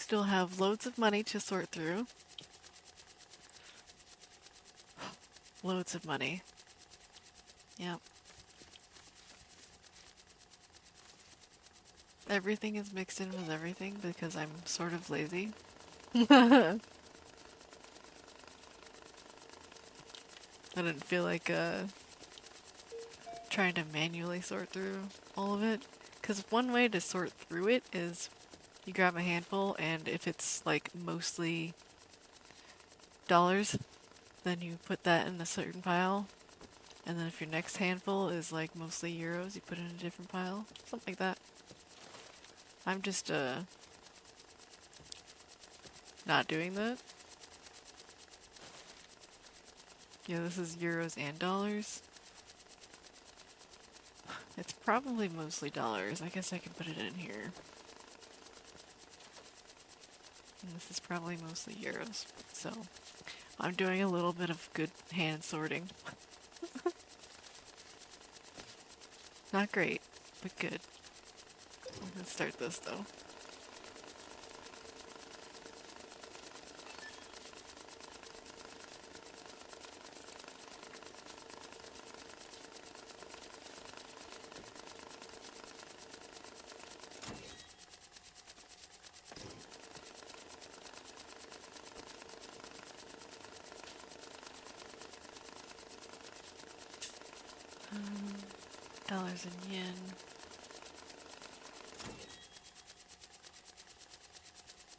still have loads of money to sort through. Loads of money. Yep. Everything is mixed in with everything because I'm sort of lazy. I didn't feel like trying to manually sort through all of it. Because one way to sort through it is you grab a handful, and if it's like mostly dollars, then you put that in a certain pile. And then if your next handful is like mostly euros, you put it in a different pile. Something like that. I'm just not doing that. Yeah, this is euros and dollars. It's probably mostly dollars. I guess I can put it in here. And this is probably mostly euros. So I'm doing a little bit of good hand sorting. Not great, but good. Let's start this though. Dollars and yen.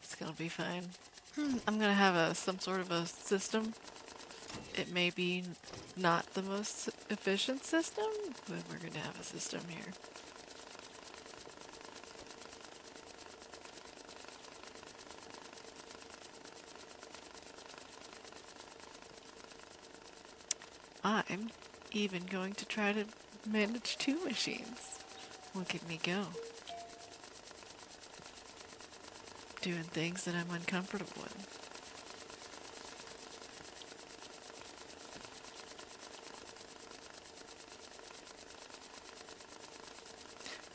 It's gonna be fine. I'm gonna have some sort of a system. It may be not the most efficient system, but we're gonna have a system here. I'm even going to try to manage 2 machines. Look at me go. Doing things that I'm uncomfortable in.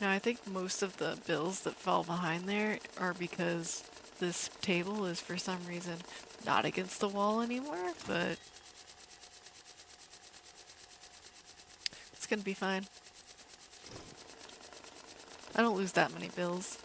Now I think most of the bills that fall behind there are because this table is for some reason not against the wall anymore, but it's gonna be fine. I don't lose that many bills.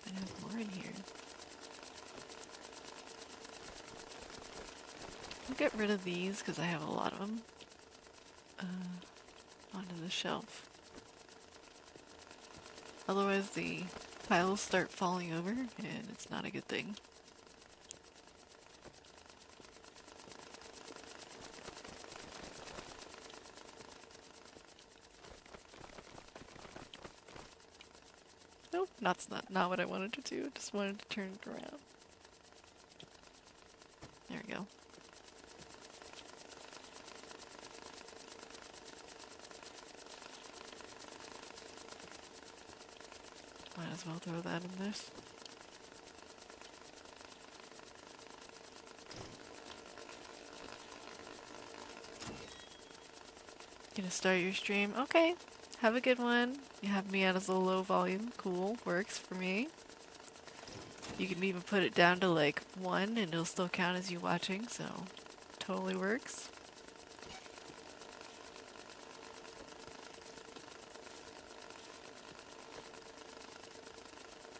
I have more in here. I'll get rid of these because I have a lot of them. Onto the shelf. Otherwise the piles start falling over and it's not a good thing. Nope, that's not what I wanted to do. Just wanted to turn it around. There we go. Might as well throw that in this. Gonna start your stream? Okay. Have a good one. You have me at as a low volume. Cool. Works for me. You can even put it down to like 1 and it'll still count as you watching, so totally works.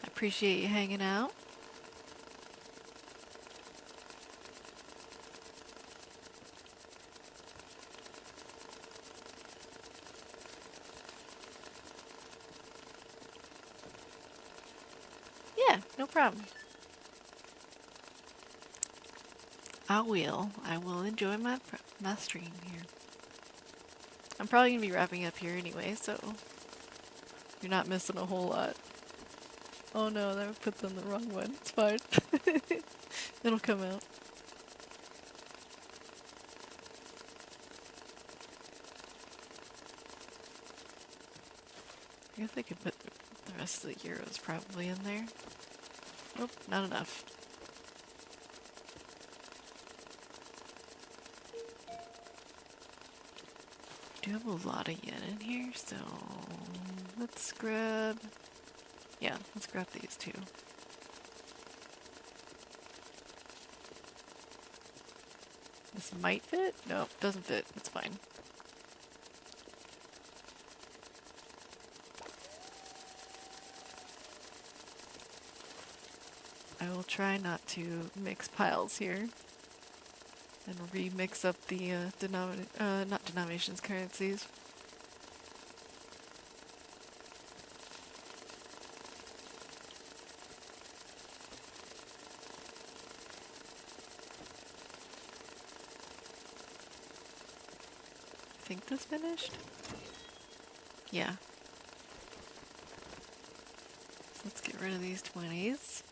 I appreciate you hanging out. Yeah, no problem. I will enjoy my stream here. I'm probably gonna be wrapping up here anyway, so you're not missing a whole lot. Oh no, that would put them the wrong one. It's fine. It'll come out. I guess I could put the rest of the euros probably in there. Nope, not enough. Do have a lot of yen in here, so let's grab... Yeah, let's grab these two. This might fit? No, doesn't fit. It's fine. I will try not to mix piles here and remix up the not denominations, currencies. I think this finished? Yeah. So let's get rid of these 20s.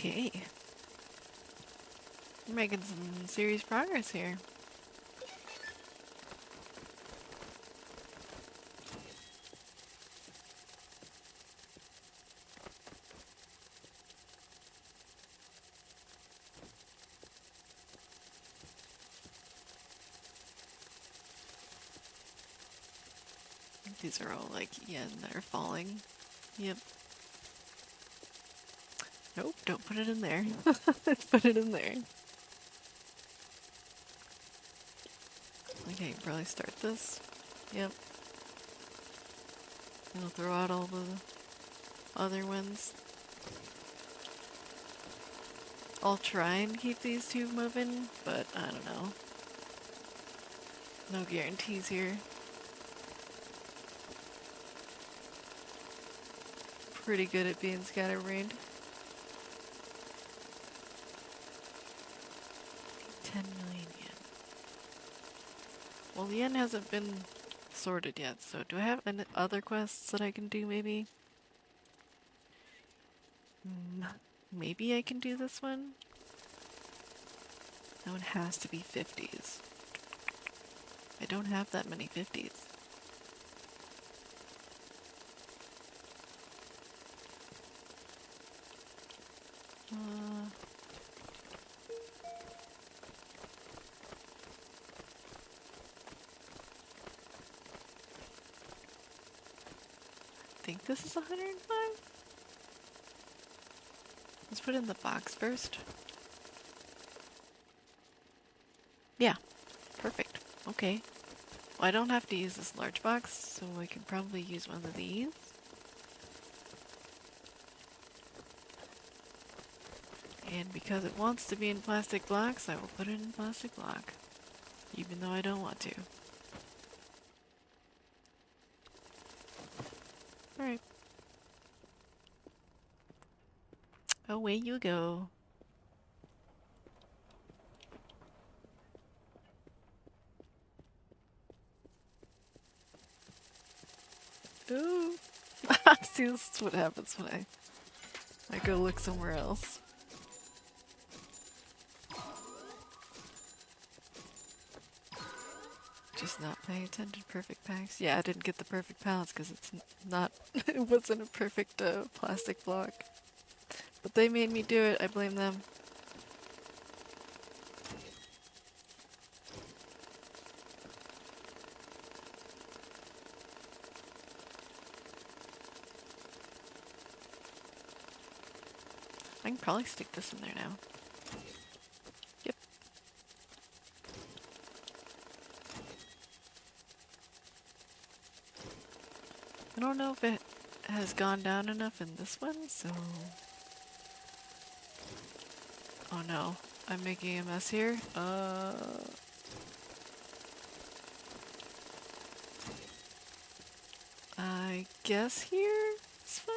Okay. We're making some serious progress here. These are all like yen that are falling. Yep. Nope, don't put it in there. Let's put it in there. Okay, probably start this. Yep. It'll throw out all the other ones. I'll try and keep these two moving, but I don't know. No guarantees here. Pretty good at being scatterbrained. 10 million yen. Well, the yen hasn't been sorted yet, so do I have any other quests that I can do maybe? Maybe I can do this one? That one has to be 50s. I don't have that many 50s. I think this is 105? Let's put it in the box first. Yeah, perfect. Okay. Well, I don't have to use this large box, so I can probably use one of these. And because it wants to be in plastic blocks, I will put it in plastic block. Even though I don't want to. Alright. Away you go. Ooh. See, this is what happens when I go look somewhere else. Just not paying attention. Perfect packs. Yeah, I didn't get the perfect pallets because it's not. It wasn't a perfect plastic block. But they made me do it. I blame them. I can probably stick this in there now. Yep. I don't know if it has gone down enough in this one, so... Oh no, I'm making a mess here. I guess here is fine.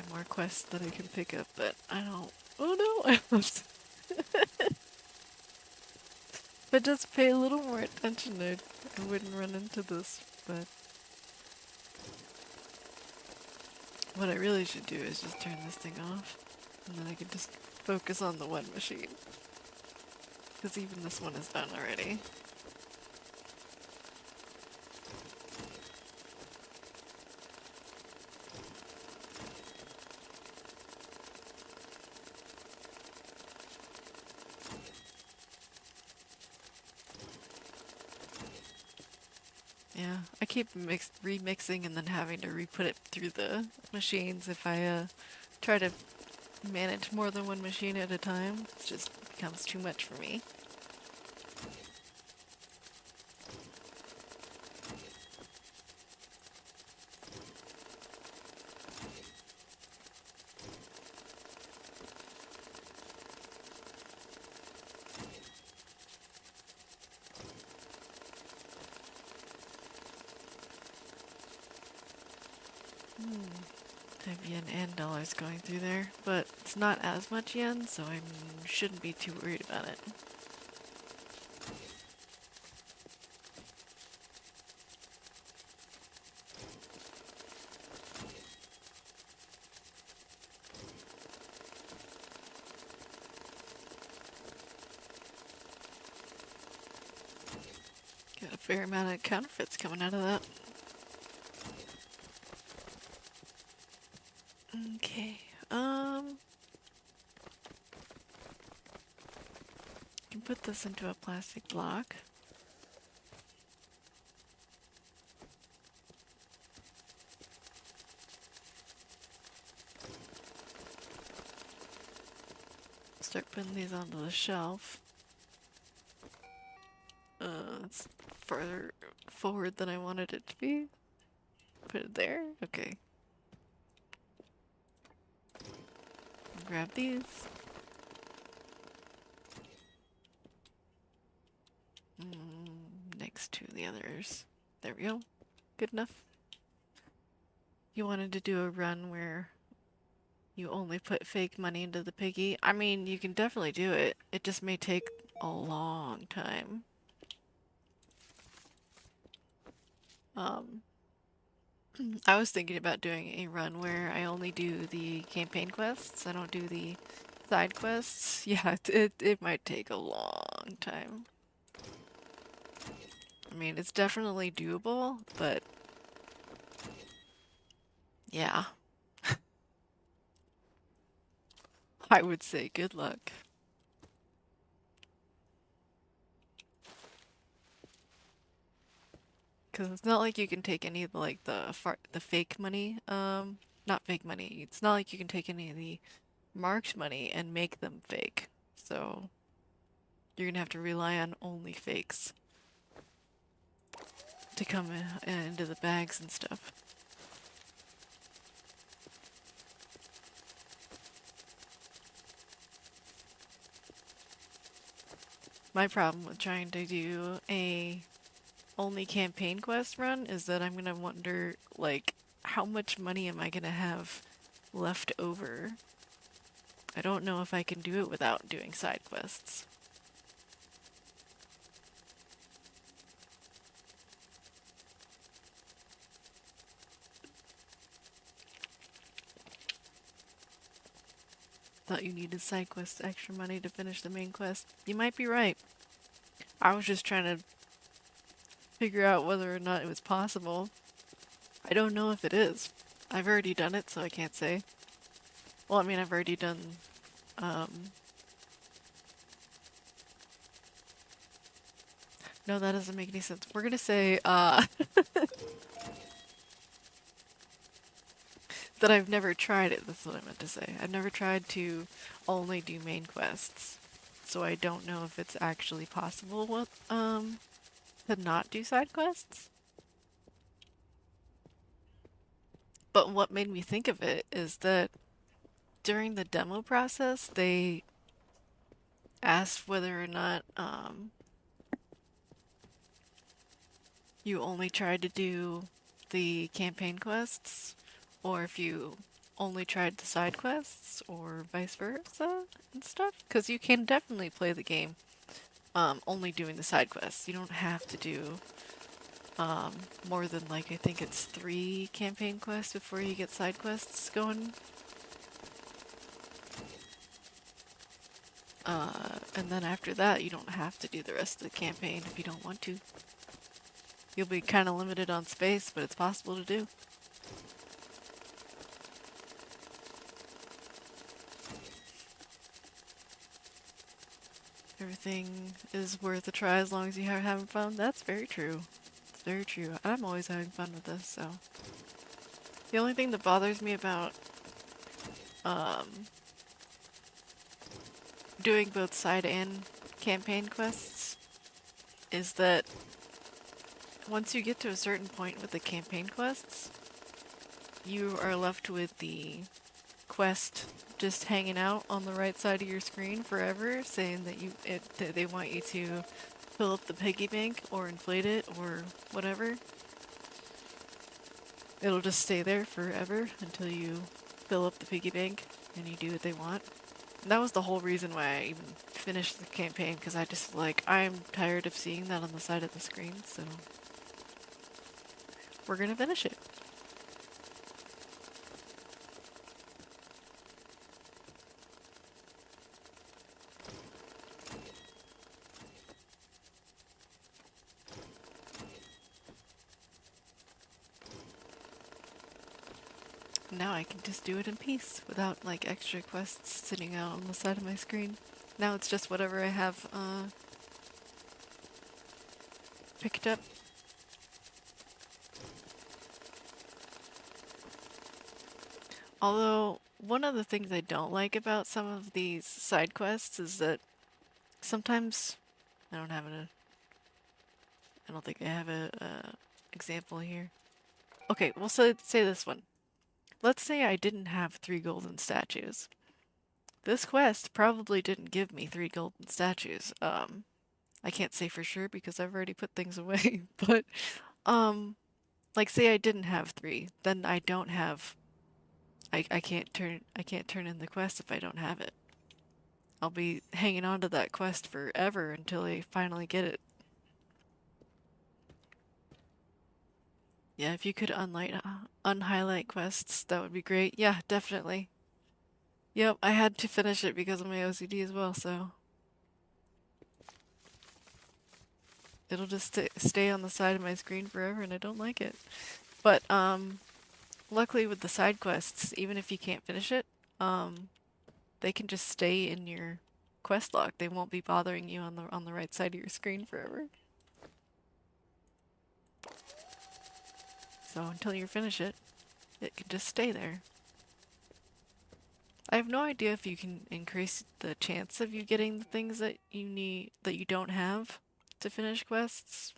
have more quests that I can pick up, but I don't. Oh no! I lost. If I just pay a little more attention, I wouldn't run into this. But what I really should do is just turn this thing off, and then I can just focus on the one machine. Because even this one is done already. Yeah, I keep remixing and then having to re-put it through the machines if I try to manage more than one machine at a time. It just becomes too much for me. I have yen and dollars going through there, but it's not as much yen, so I shouldn't be too worried about it. Got a fair amount of counterfeits coming out of that. Okay, can put this into a plastic block. Start putting these onto the shelf. It's farther forward than I wanted it to be. Put it there? Okay. Grab these. Next to the others. There we go. Good enough. You wanted to do a run where you only put fake money into the piggy? I mean, you can definitely do it. It just may take a long time. I was thinking about doing a run where I only do the campaign quests. I don't do the side quests. Yeah, it might take a long time. I mean, it's definitely doable, but yeah. I would say good luck. Because it's not like you can take any of the, like, the fake money, not fake money. It's not like you can take any of the marked money and make them fake. So you're gonna have to rely on only fakes to come into the bags and stuff. My problem with trying to do a only campaign quest run is that I'm gonna wonder, like, how much money am I gonna have left over? I don't know if I can do it without doing side quests. Thought you needed side quests extra money to finish the main quest. You might be right. I was just trying to figure out whether or not it was possible. I don't know if it is. I've already done it, so I can't say. Well, I mean, I've already done, no, that doesn't make any sense. We're gonna say, that I've never tried it. That's what I meant to say. I've never tried to only do main quests. So I don't know if it's actually possible with, to not do side quests. But what made me think of it is that during the demo process, they asked whether or not, you only tried to do the campaign quests, or if you only tried the side quests or vice versa and stuff? Because you can definitely play the game only doing the side quests. You don't have to do more than, like, I think it's 3 campaign quests before you get side quests going. And then after that, you don't have to do the rest of the campaign if you don't want to. You'll be kind of limited on space, but it's possible to do. Everything is worth a try as long as you are having fun. That's very true. It's very true. I'm always having fun with this, so. The only thing that bothers me about doing both side and campaign quests is that once you get to a certain point with the campaign quests, you are left with the quest just hanging out on the right side of your screen forever, saying that they want you to fill up the piggy bank or inflate it or whatever. It'll just stay there forever until you fill up the piggy bank and you do what they want. And that was the whole reason why I even finished the campaign, because I just I'm tired of seeing that on the side of the screen, so we're gonna finish it. Now I can just do it in peace without extra quests sitting out on the side of my screen. Now it's just whatever I have picked up. Although, one of the things I don't like about some of these side quests is that sometimes I don't think I have a example here. Okay, well, so say this one. Let's say I didn't have 3 golden statues. This quest probably didn't give me 3 golden statues. I can't say for sure because I've already put things away, but, say I didn't have 3, then I don't have... I can't turn in the quest if I don't have it. I'll be hanging on to that quest forever until I finally get it. Yeah, if you could unhighlight quests, that would be great. Yeah, definitely. Yep, I had to finish it because of my OCD as well, so... It'll just stay on the side of my screen forever and I don't like it. But, luckily with the side quests, even if you can't finish it, they can just stay in your quest log. They won't be bothering you on the right side of your screen forever. So until you finish it, it can just stay there. I have no idea if you can increase the chance of you getting the things that you don't have to finish quests.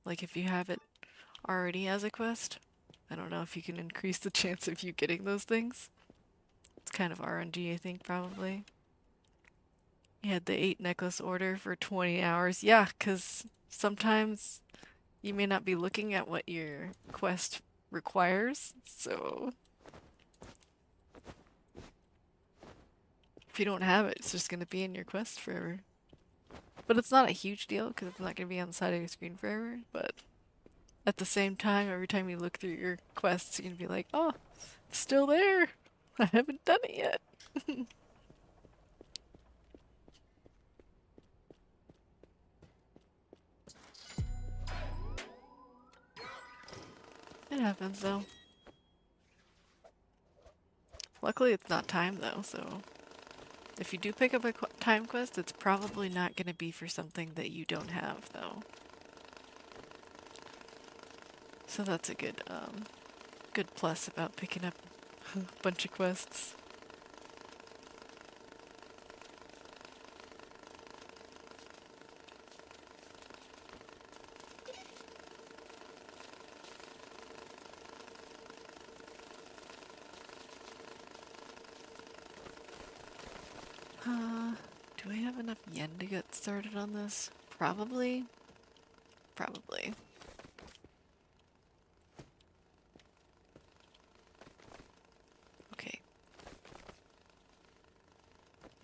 Like if you have it already as a quest. I don't know if you can increase the chance of you getting those things. It's kind of RNG, I think, probably. You had the 8 necklace order for 20 hours. Yeah, because sometimes you may not be looking at what your quest requires, so... If you don't have it, it's just going to be in your quest forever. But it's not a huge deal, because it's not going to be on the side of your screen forever, but... At the same time, every time you look through your quests, you're going to be like, oh, it's still there! I haven't done it yet! It happens, though. Luckily, it's not time, though, so... If you do pick up a time quest, it's probably not going to be for something that you don't have, though. So that's a good plus about picking up a bunch of quests. Do I have enough yen to get started on this? Probably. Probably.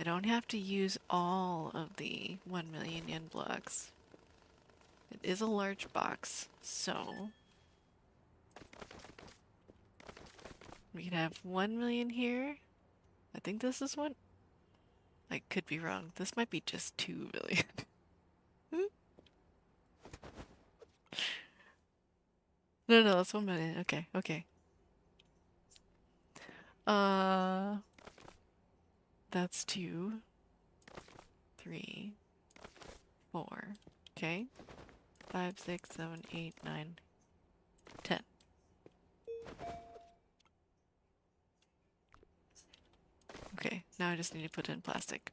I don't have to use all of the 1 million yen blocks. It is a large box, so we can have 1 million here. I think this is one. I could be wrong. This might be just 2 million. No, that's 1 million. Okay, okay. Uh, that's 2, 3, 4. Okay. 5, 6, 7, 8, 9, 10. Okay, now I just need to put in plastic.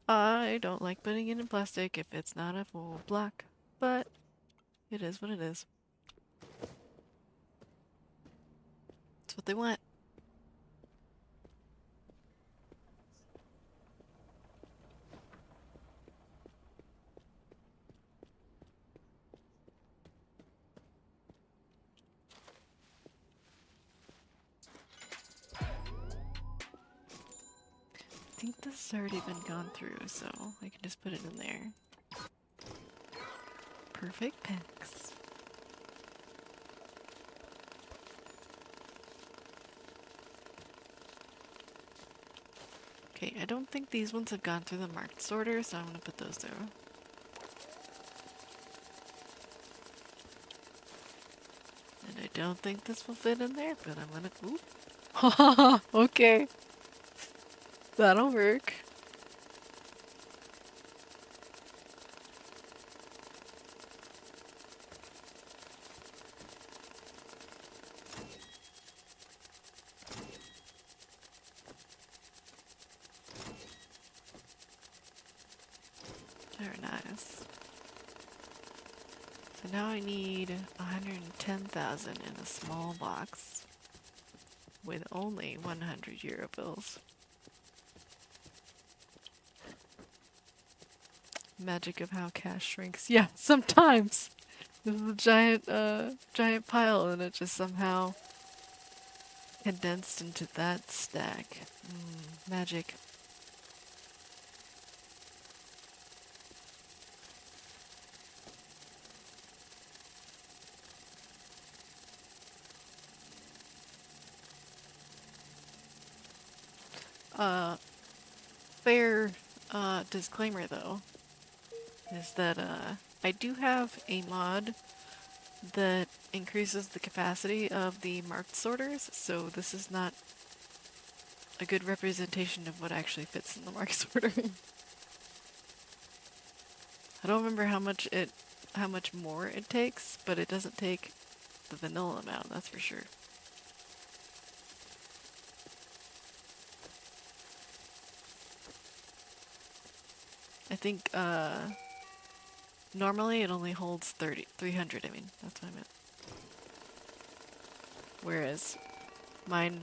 I don't like putting it in plastic if it's not a full block, but it is what it is. It's what they want. I think this has already been gone through, so I can just put it in there. Perfect picks. Okay, I don't think these ones have gone through the marked sorter, so I'm gonna put those through. And I don't think this will fit in there, but I'm gonna... Oop. Okay. That'll work. Very nice. So now I need 110,000 in a small box with only 100 euro bills. Magic of how cash shrinks. Yeah, sometimes. There's a giant pile and it just somehow condensed into that stack. Magic. Fair disclaimer though is that I do have a mod that increases the capacity of the marked sorters, so this is not a good representation of what actually fits in the marked sorter. I don't remember how much more it takes, but it doesn't take the vanilla amount, that's for sure. I think normally it only holds 300, I mean, that's what I meant. Whereas mine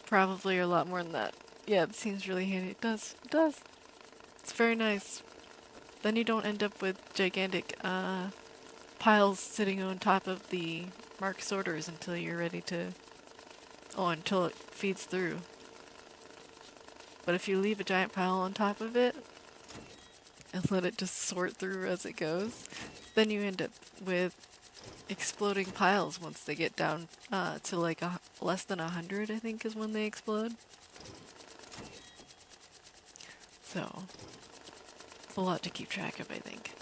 probably are a lot more than that. Yeah, it seems really handy. It does. It does. It's very nice. Then you don't end up with gigantic piles sitting on top of the marked sorters until you're ready to... Oh, until it feeds through. But if you leave a giant pile on top of it and let it just sort through as it goes, then you end up with exploding piles once they get down to like less than 100, I think is when they explode. So, it's a lot to keep track of, I think.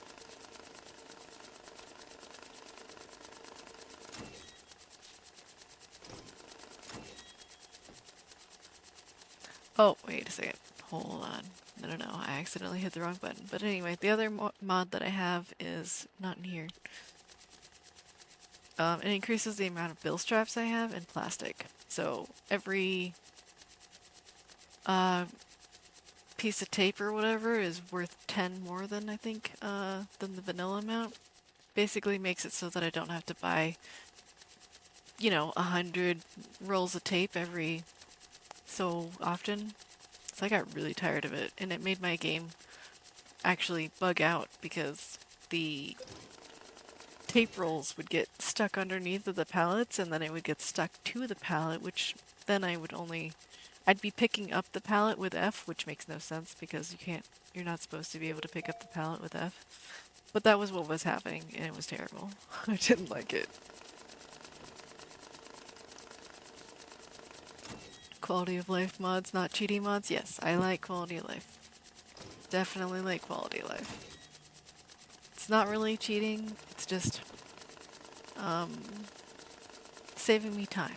Oh, wait a second. Hold on. No, I accidentally hit the wrong button. But anyway, the other mod that I have is not in here. It increases the amount of bill straps I have in plastic. So every piece of tape or whatever is worth 10 more than I think than the vanilla amount. Basically makes it so that I don't have to buy, 100 rolls of tape every so often. So I got really tired of it, and it made my game actually bug out because the tape rolls would get stuck underneath of the pallets and then it would get stuck to the pallet, which then I'd be picking up the pallet with F, which makes no sense because you're not supposed to be able to pick up the pallet with F. But that was what was happening, and it was terrible. I didn't like it. Quality of life mods, not cheating mods? Yes, I like quality of life. Definitely like quality of life. It's not really cheating, it's just saving me time.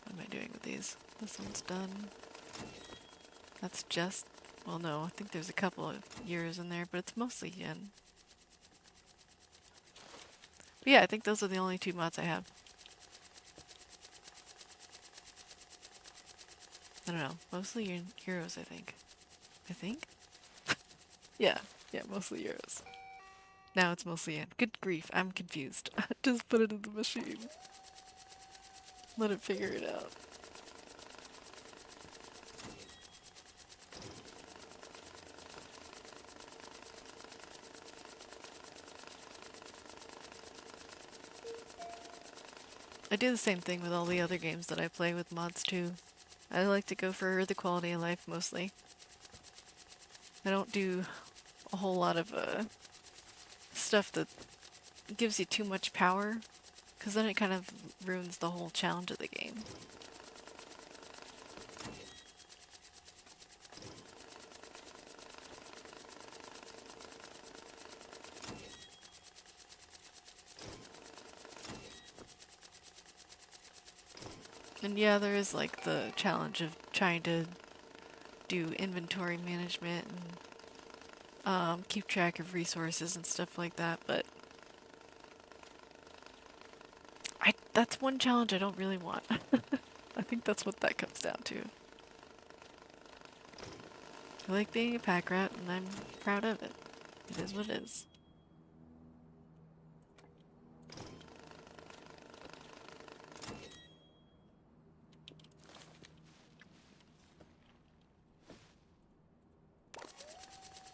What am I doing with these? This one's done. That's just, well no, I think there's a couple of years in there, but it's mostly yen. But yeah, I think those are the only two mods I have. I don't know, mostly euros, I think. I think? Yeah, mostly euros. Now it's mostly yen. Good grief, I'm confused. Just put it in the machine. Let it figure it out. I do the same thing with all the other games that I play with mods too. I like to go for the quality of life mostly. I don't do a whole lot of stuff that gives you too much power, because then it kind of ruins the whole challenge of the game. And yeah, there is like the challenge of trying to do inventory management and keep track of resources and stuff like that, but that's one challenge I don't really want. I think that's what that comes down to. I like being a pack rat, and I'm proud of it. It is what it is.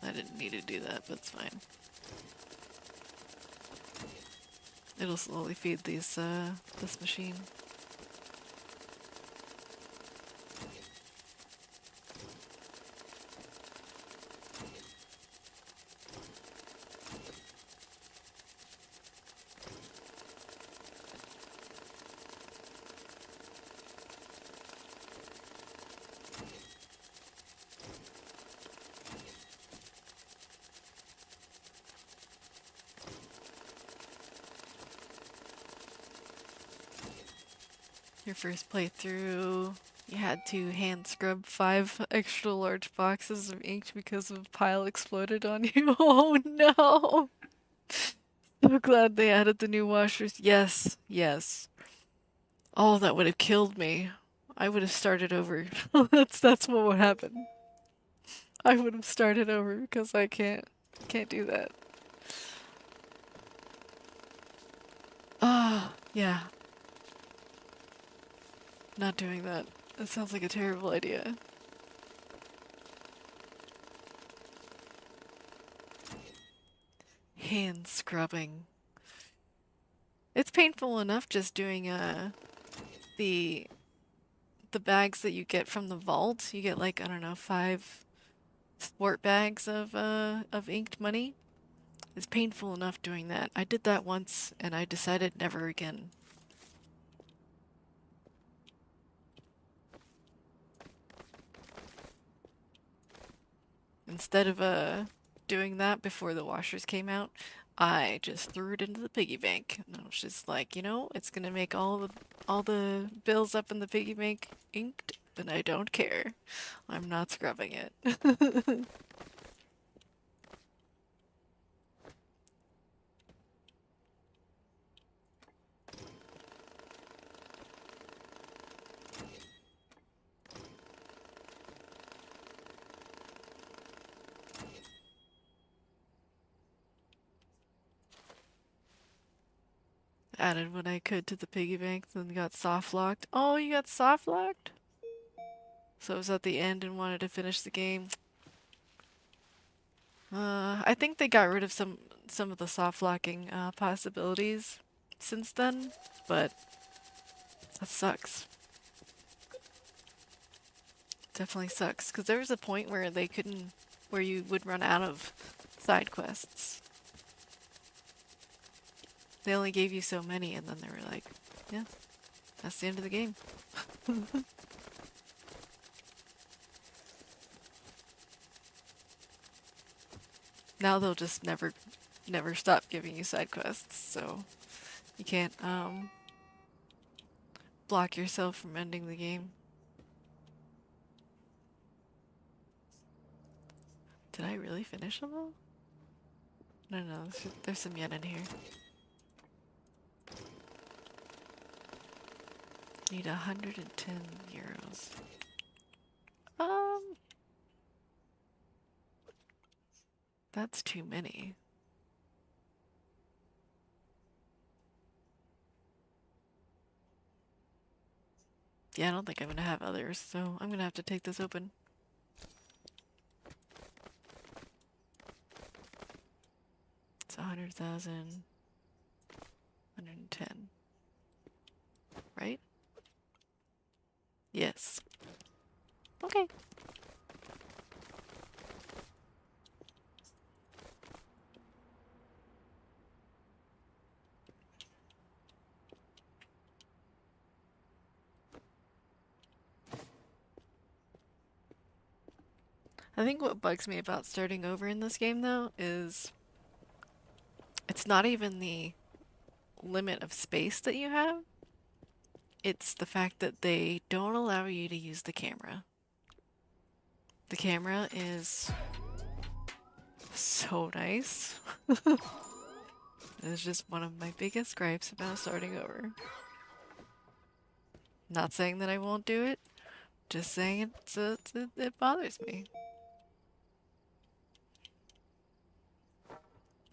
I didn't need to do that, but it's fine. It'll slowly feed these, this machine. Your first playthrough, you had to hand scrub 5 extra large boxes of ink because a pile exploded on you. Oh no! So glad they added the new washers. Yes, yes. Oh, that would have killed me. I would have started over. That's what would happen. I would have started over because I can't do that. Ah, yeah. Not doing that. That sounds like a terrible idea. Hand scrubbing. It's painful enough just doing the bags that you get from the vault. You get like, I don't know, 5 sport bags of inked money. It's painful enough doing that. I did that once and I decided never again. Instead of doing that before the washers came out, I just threw it into the piggy bank. And I was just like, you know, it's gonna make all the bills up in the piggy bank inked, and I don't care. I'm not scrubbing it. Added what I could to the piggy bank, then got soft locked. Oh, you got soft locked? So it was at the end and wanted to finish the game. I think they got rid of some of the soft locking possibilities since then, but that sucks. Definitely sucks, because there was a point where they couldn't, where you would run out of side quests. They only gave you so many, and then they were like, yeah, that's the end of the game. Now they'll just never stop giving you side quests, so you can't block yourself from ending the game. Did I really finish them all? No, there's some yen in here. Need 110 euros. That's too many. Yeah, I don't think I'm gonna have others, so I'm gonna have to take this open. It's 100,000, 110. Right? Yes. Okay. I think what bugs me about starting over in this game, though, is it's not even the limit of space that you have. It's the fact that they don't allow you to use the camera. The camera is so nice. It's just one of my biggest gripes about starting over. Not saying that I won't do it, just saying it bothers me.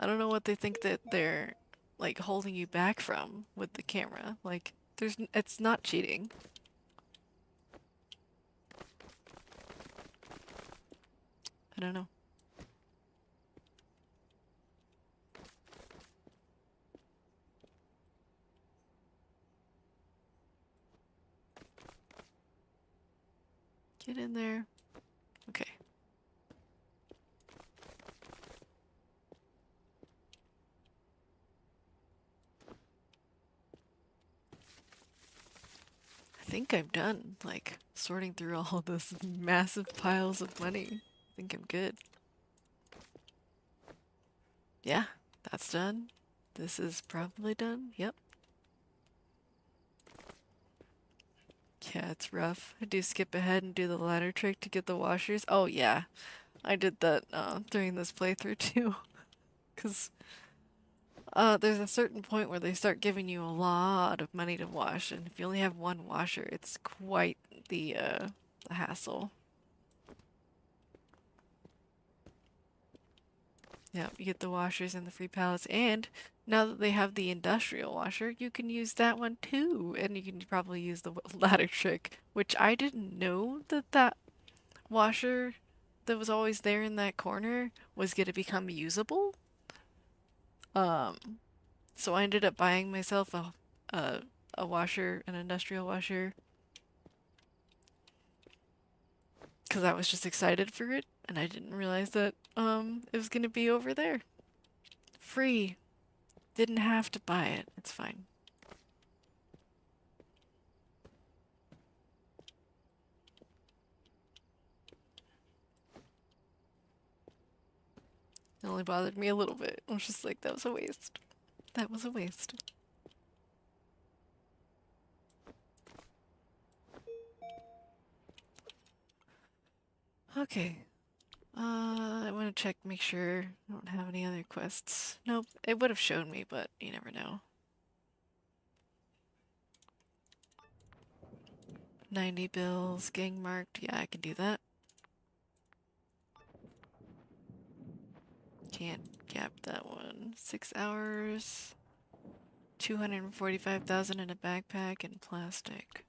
I don't know what they think that they're like holding you back from with the camera. Like, it's not cheating. I don't know. Get in there. Okay. I think I'm done, like, sorting through all this massive piles of money. I think I'm good. Yeah, that's done. This is probably done. Yep. Yeah, it's rough. I do skip ahead and do the ladder trick to get the washers. Oh yeah, I did that during this playthrough too. Because there's a certain point where they start giving you a lot of money to wash, and if you only have one washer, it's quite the hassle. Yeah, you get the washers and the free pallets, and now that they have the industrial washer, you can use that one too, and you can probably use the ladder trick, which I didn't know that that washer that was always there in that corner was going to become usable. So I ended up buying myself a washer, an industrial washer, because I was just excited for it, and I didn't realize that it was going to be over there. Free. Didn't have to buy it. It's fine. It only bothered me a little bit. I was just like, that was a waste. That was a waste. Okay. I want to check, make sure I don't have any other quests. Nope, it would have shown me, but you never know. 90 bills, gang marked. Yeah, I can do that. Can't cap that one. 6 hours. 245,000 in a backpack and plastic.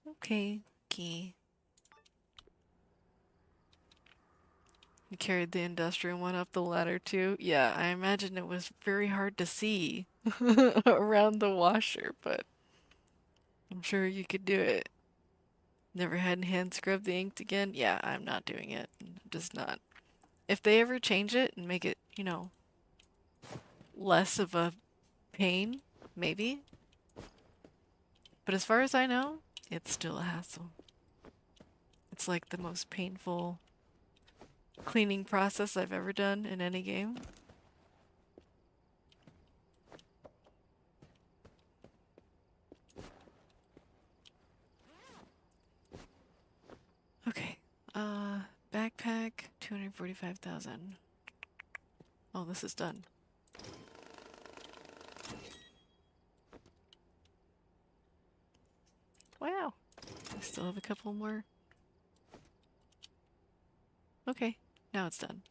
Okay, key. You carried the industrial one up the ladder too? Yeah, I imagine it was very hard to see around the washer, but I'm sure you could do it. Never had hand scrub the ink again? Yeah, I'm not doing it. I'm just not. If they ever change it and make it, less of a pain, maybe. But as far as I know, it's still a hassle. It's like the most painful cleaning process I've ever done in any game. Okay. Backpack, 245,000. Oh, this is done. Wow. I still have a couple more. Okay, now it's done.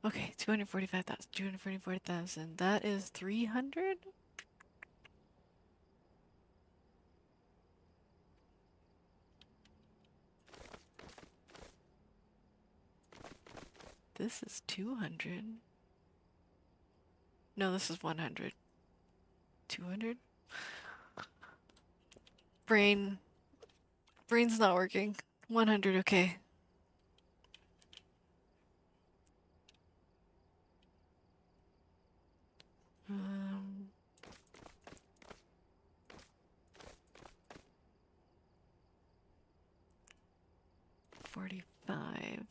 Okay, 245,000, 244,000. That is 300? This is 200. No, this is 100. 200? Brain's not working. 100, okay. Um, 45.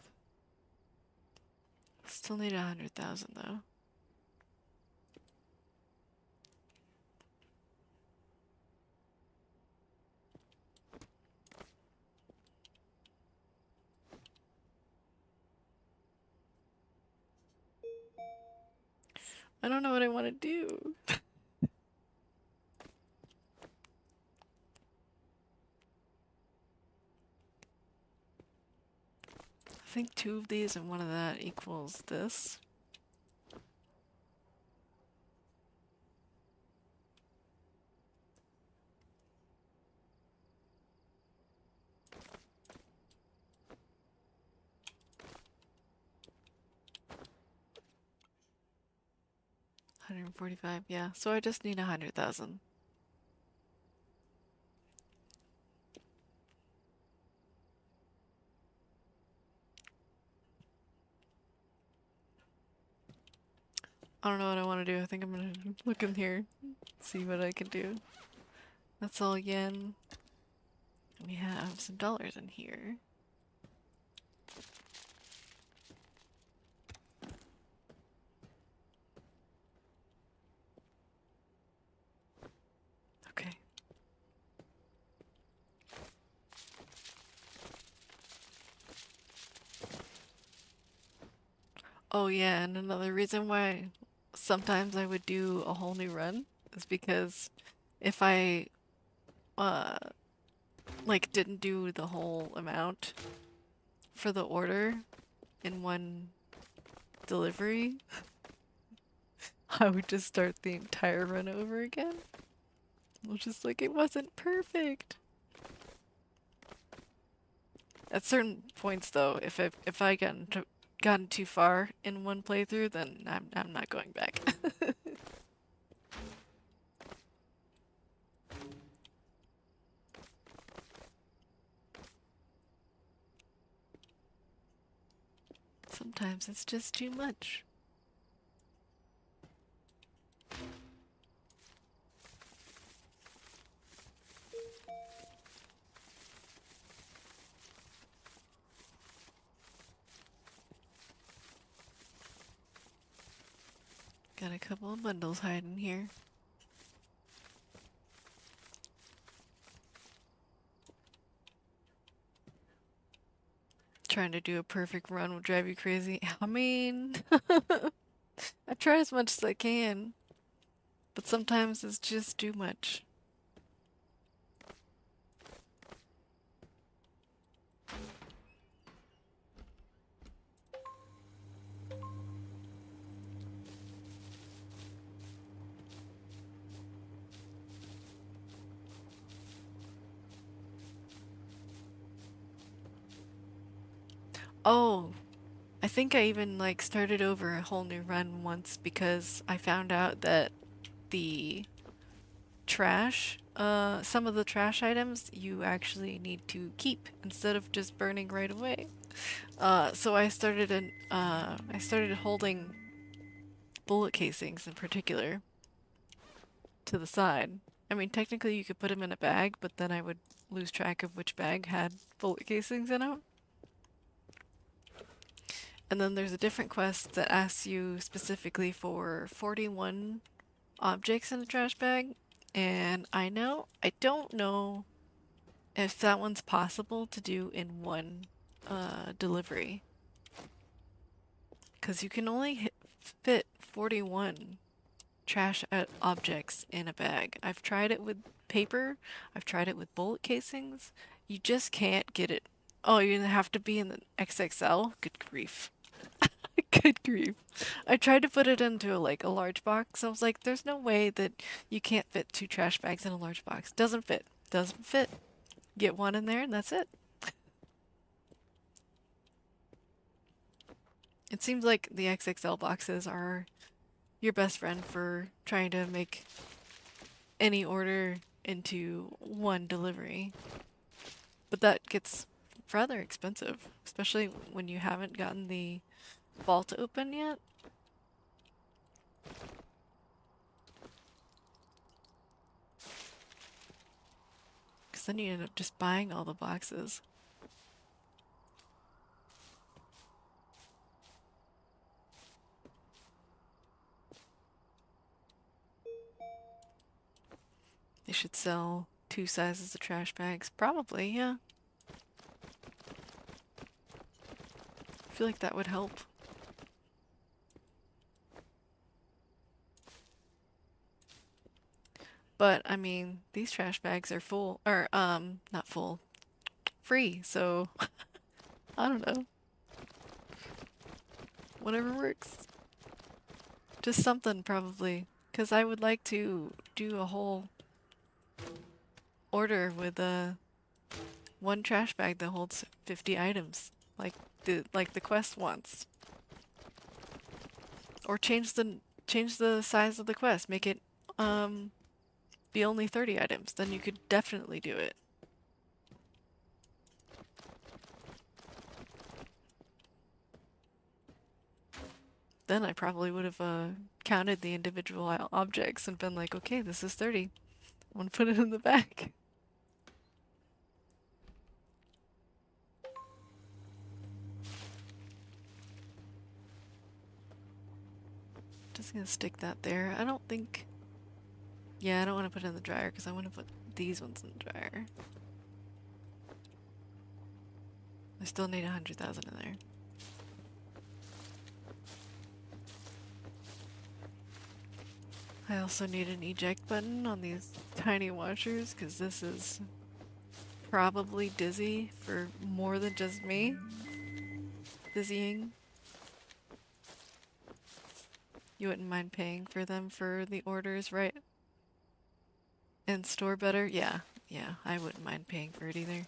Still need 100,000 though. I don't know what I want to do. I think 2 of these and 1 of that equals this. $145, yeah. So I just need 100,000. I don't know what I want to do. I think I'm gonna look in here, see what I can do. That's all yen. We have some dollars in here. Okay. Oh yeah, and another reason why sometimes I would do a whole new run is because if I uh like didn't do the whole amount for the order in one delivery, I would just start the entire run over again. It was just like it wasn't perfect. At certain points though, if I gotten too far in one playthrough, then I'm not going back. Sometimes it's just too much. Got a couple of bundles hiding here. Trying to do a perfect run will drive you crazy. I mean, I try as much as I can, but sometimes it's just too much. Oh, I think I even like started over a whole new run once because I found out that the trash, some of the trash items you actually need to keep instead of just burning right away. So I started holding bullet casings in particular to the side. I mean, technically you could put them in a bag, but then I would lose track of which bag had bullet casings in it. And then there's a different quest that asks you specifically for 41 objects in a trash bag. And I don't know if that one's possible to do in one delivery. Because you can only fit 41 trash objects in a bag. I've tried it with paper, I've tried it with bullet casings. You just can't get it. Oh, you're gonna have to be in the XXL? Good grief. Good grief. I tried to put it into like a large box. I was like, there's no way that you can't fit 2 trash bags in a large box. Doesn't fit. Doesn't fit. Get one in there and that's it. It seems like the XXL boxes are your best friend for trying to make any order into one delivery. But that gets rather expensive, especially when you haven't gotten the vault open yet. Because then you end up just buying all the boxes. They should sell 2 sizes of trash bags. Probably, yeah. I feel like that would help. But, I mean, these trash bags are full, or, not full, free, so I don't know. Whatever works. Just something, probably. Because I would like to do a whole order with one trash bag that holds 50 items, like the quest wants. Or change the size of the quest, make it be only 30 items. Then you could definitely do it. Then I probably would have counted the individual objects and been like, okay, this is 30. I want to put it in the bag. Just gonna stick that there. I don't think... Yeah, I don't want to put it in the dryer because I want to put these ones in the dryer. I still need 100,000 in there. I also need an eject button on these tiny washers because this is probably dizzy for more than just me. Dizzying. You wouldn't mind paying for them for the orders, right? And store better? Yeah, yeah, I wouldn't mind paying for it either.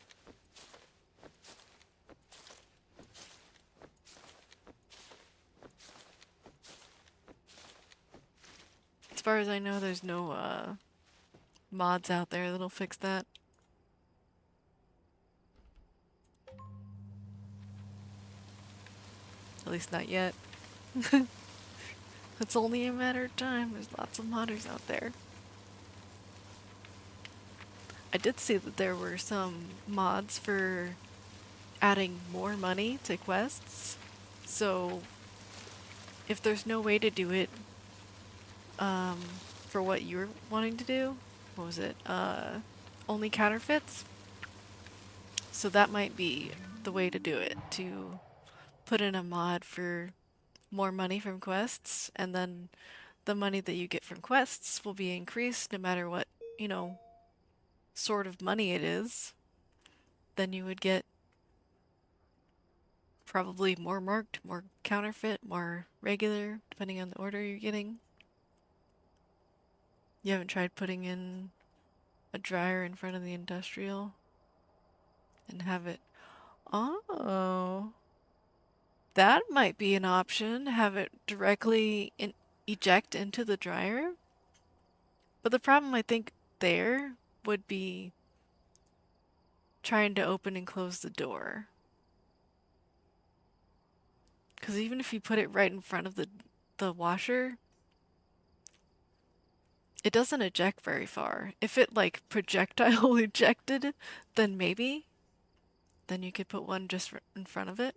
As far as I know, there's no mods out there that'll fix that. At least not yet. It's only a matter of time. There's lots of modders out there. I did see that there were some mods for adding more money to quests. So if there's no way to do it for what you're wanting to do, what was it? Only counterfeits? So that might be the way to do it, to put in a mod for more money from quests, and then the money that you get from quests will be increased no matter what, sort of money it is. Then you would get probably more marked, more counterfeit, more regular, depending on the order you're getting. You haven't tried putting in a dryer in front of the industrial and have it. Oh. That might be an option, have it directly eject into the dryer. But the problem I think there would be trying to open and close the door. Because even if you put it right in front of the washer, it doesn't eject very far. If it like projectile ejected, then maybe. Then you could put one just in front of it.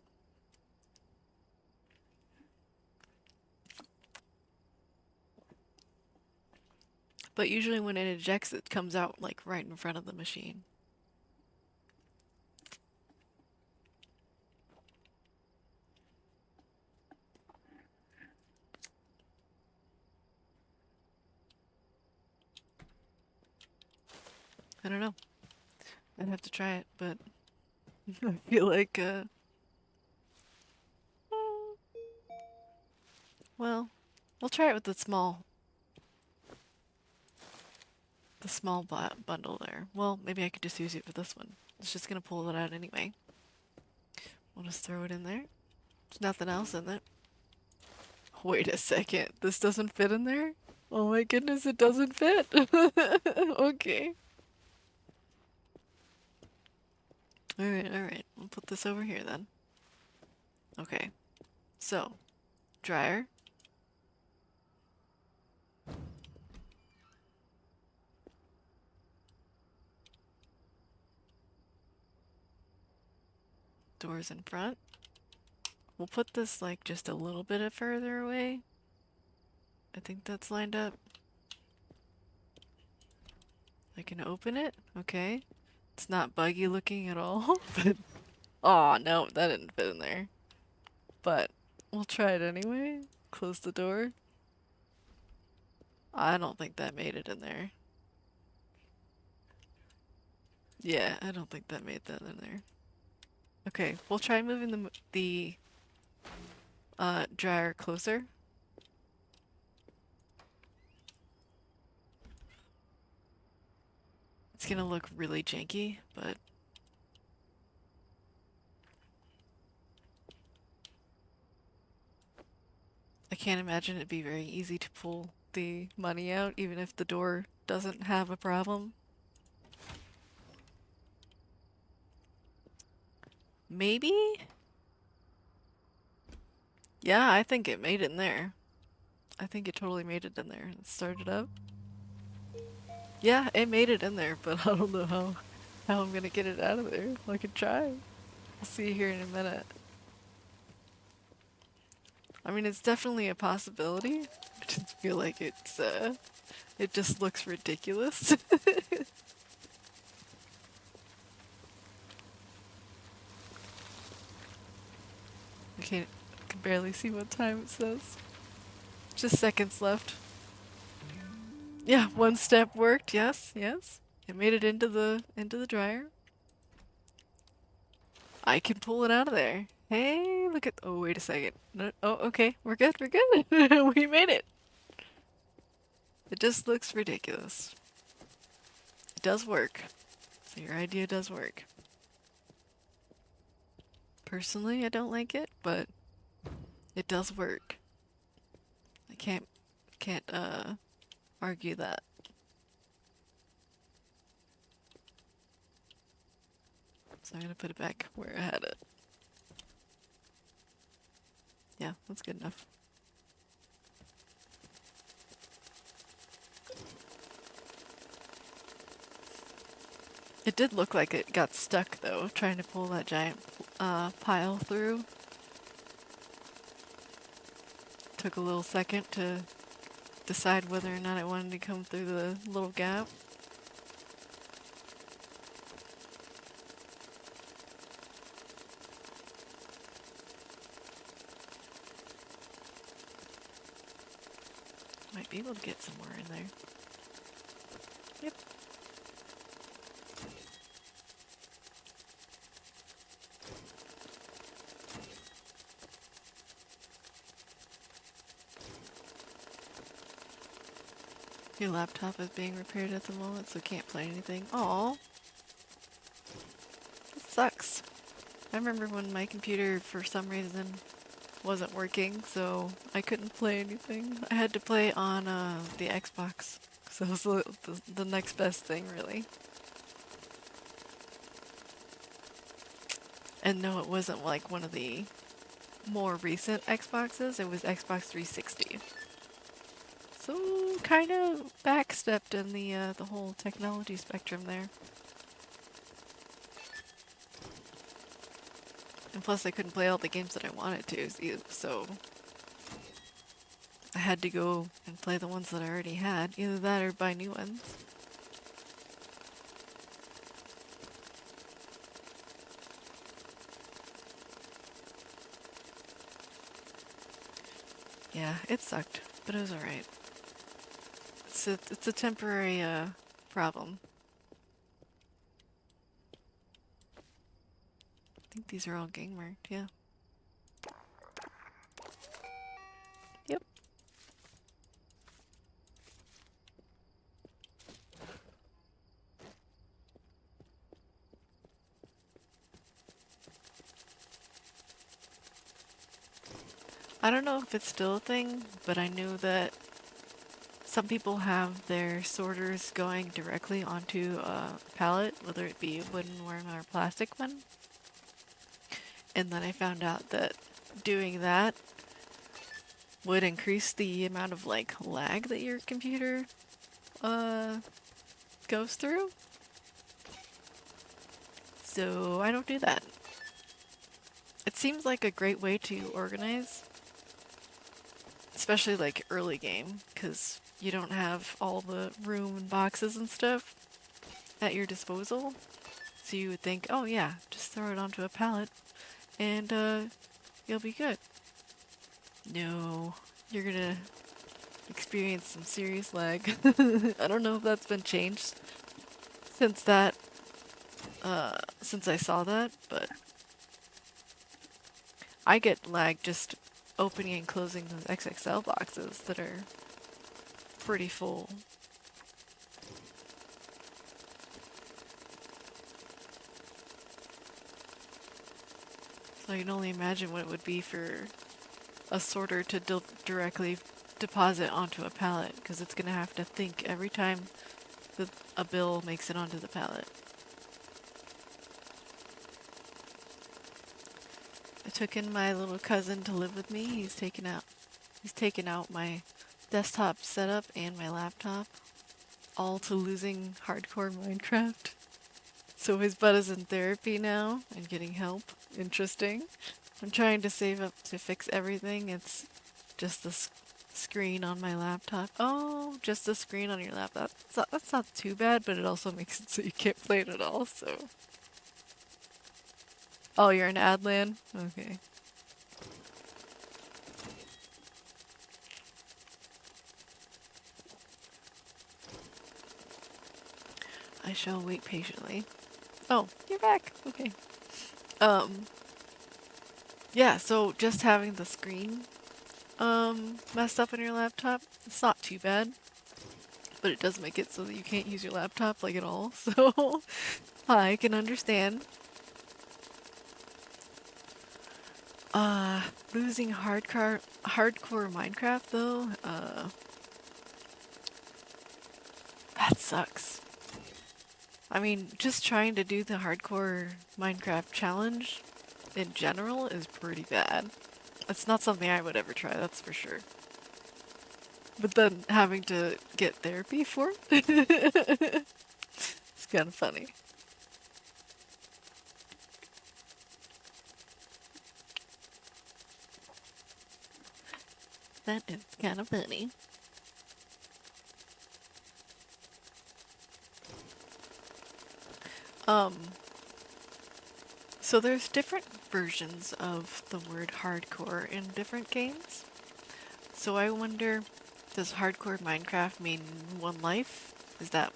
But usually when it ejects, it comes out like right in front of the machine. I don't know. I'd have to try it, but I feel like, well, we'll try it with the small bundle there. Well, maybe I could just use it for this one. It's just gonna pull it out anyway. We'll just throw it in there. There's nothing else in it. Wait a second. This doesn't fit in there? Oh my goodness, it doesn't fit. Okay. Alright. We'll put this over here then. Okay. So, dryer. Doors in front. We'll put this like just a little bit further away. I think that's lined up. I can open it. Okay. It's not buggy looking at all, but oh no, that didn't fit in there. But we'll try it anyway. Close the door. I don't think that made it in there. Yeah, I don't think that made that in there. Okay, we'll try moving the dryer closer. It's gonna look really janky, but I can't imagine it'd be very easy to pull the money out, even if the door doesn't have a problem. Maybe? Yeah, I think it made it in there. I think it totally made it in there. Let's start it up. Yeah, it made it in there, but I don't know how I'm gonna get it out of there. I could try. We'll see here in a minute. I mean, it's definitely a possibility. I just feel like it just looks ridiculous. I can barely see what time it says. Just seconds left. Yeah, one step worked. Yes. It made it into the dryer. I can pull it out of there. Hey, look at. Oh, wait a second. No, oh, okay. We're good. We made it. It just looks ridiculous. It does work. So your idea does work. Personally, I don't like it, but it does work. I can't argue that. So I'm gonna put it back where I had it. Yeah, that's good enough. It did look like it got stuck though, trying to pull that giant pile through. Took a little second to decide whether or not I wanted to come through the little gap. Might be able to get somewhere in there. Yep. Your laptop is being repaired at the moment, so can't play anything. Aww. That sucks. I remember when my computer, for some reason, wasn't working, so I couldn't play anything. I had to play on the Xbox, so it was the next best thing, really. And no, it wasn't like one of the more recent Xboxes, it was Xbox 360. So kind of backstepped in the whole technology spectrum there. And plus I couldn't play all the games that I wanted to, so I had to go and play the ones that I already had, either that or buy new ones. Yeah, it sucked, but it was alright. It's a temporary problem. I think these are all gang marked, yeah. Yep. I don't know if it's still a thing, but I knew that some people have their sorters going directly onto a pallet, whether it be a wooden one or a plastic one. And then I found out that doing that would increase the amount of like lag that your computer goes through. So I don't do that. It seems like a great way to organize, especially like early game, because you don't have all the room and boxes and stuff at your disposal. So you would think, oh yeah, just throw it onto a pallet and you'll be good. No, you're gonna experience some serious lag. I don't know if that's been changed since since I saw that, but I get lag just opening and closing those XXL boxes that are pretty full. So I can only imagine what it would be for a sorter to directly deposit onto a pallet, because it's going to have to think every time that a bill makes it onto the pallet. I took in my little cousin to live with me. He's taken out my desktop setup and my laptop, all to losing hardcore Minecraft. So his butt is in therapy now and getting help. Interesting. I'm trying to save up to fix everything. It's just the screen on my laptop. Oh, just the screen on your laptop. That's not too bad, but it also makes it so you can't play it at all, so. Oh, you're in Adlan? Okay. I shall wait patiently. Oh, you're back. Okay. Yeah, so just having the screen messed up on your laptop, it's not too bad. But it does make it so that you can't use your laptop like at all. So I can understand. Losing hardcore Minecraft though, that sucks. I mean, just trying to do the hardcore Minecraft challenge in general is pretty bad. It's not something I would ever try, that's for sure. But then having to get therapy for it, it's kind of funny. That is kind of funny. So there's different versions of the word hardcore in different games. So I wonder, does hardcore Minecraft mean one life? Is that